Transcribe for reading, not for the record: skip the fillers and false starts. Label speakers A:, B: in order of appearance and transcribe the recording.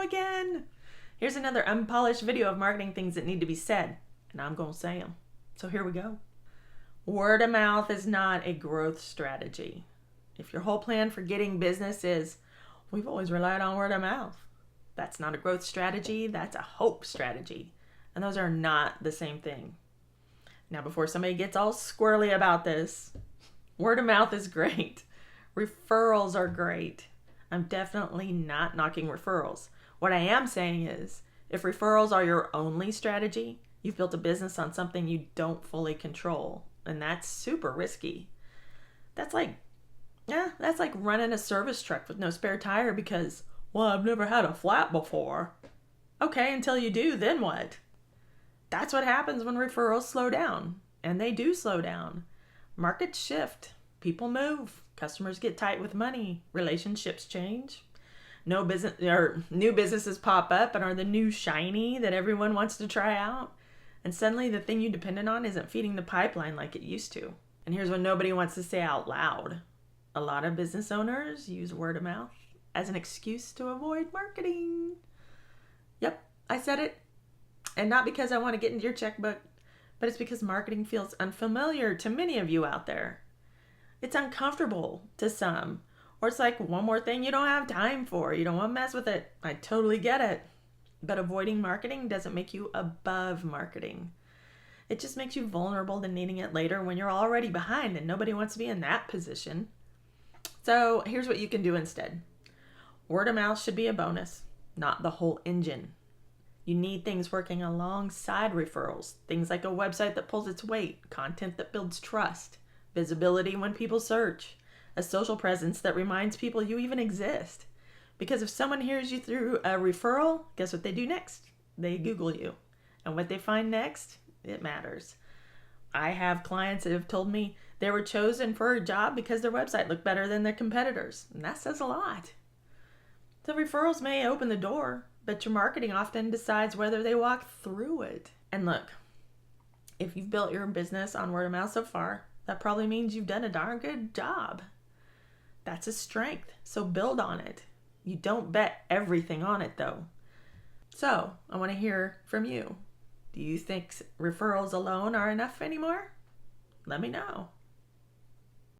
A: go again. Here's another unpolished video of marketing things that need to be said, and I'm going to say them. So here we go. Word of mouth is not a growth strategy. If your whole plan for getting business is, we've always relied on word of mouth, that's not a growth strategy, that's a hope strategy. And those are not the same thing. Now, before somebody gets all squirrely about this, word of mouth is great. Referrals are great. I'm definitely not knocking referrals. What I am saying is, if referrals are your only strategy, you've built a business on something you don't fully control, and that's super risky. That's like running a service truck with no spare tire because, well, I've never had a flat before. Okay, until you do, then what? That's what happens when referrals slow down, and they do slow down. Markets shift, people move, customers get tight with money, relationships change. New businesses pop up and are the new shiny that everyone wants to try out. And suddenly the thing you depended on isn't feeding the pipeline like it used to. And here's what nobody wants to say out loud. A lot of business owners use word of mouth as an excuse to avoid marketing. Yep, I said it. And not because I want to get into your checkbook, but it's because marketing feels unfamiliar to many of you out there. It's uncomfortable to some. Or it's like one more thing you don't have time for. You don't want to mess with it. I totally get it. But avoiding marketing doesn't make you above marketing. It just makes you vulnerable to needing it later when you're already behind, and nobody wants to be in that position. So here's what you can do instead. Word of mouth should be a bonus, not the whole engine. You need things working alongside referrals. Things like a website that pulls its weight, content that builds trust, visibility when people search, a social presence that reminds people you even exist. Because if someone hears you through a referral, guess what they do next? They Google you. And what they find next, it matters. I have clients that have told me they were chosen for a job because their website looked better than their competitors. And that says a lot. So referrals may open the door, but your marketing often decides whether they walk through it. And look, if you've built your business on word of mouth so far, that probably means you've done a darn good job. That's a strength, so build on it. You don't bet everything on it, though. So, I want to hear from you. Do you think referrals alone are enough anymore? Let me know.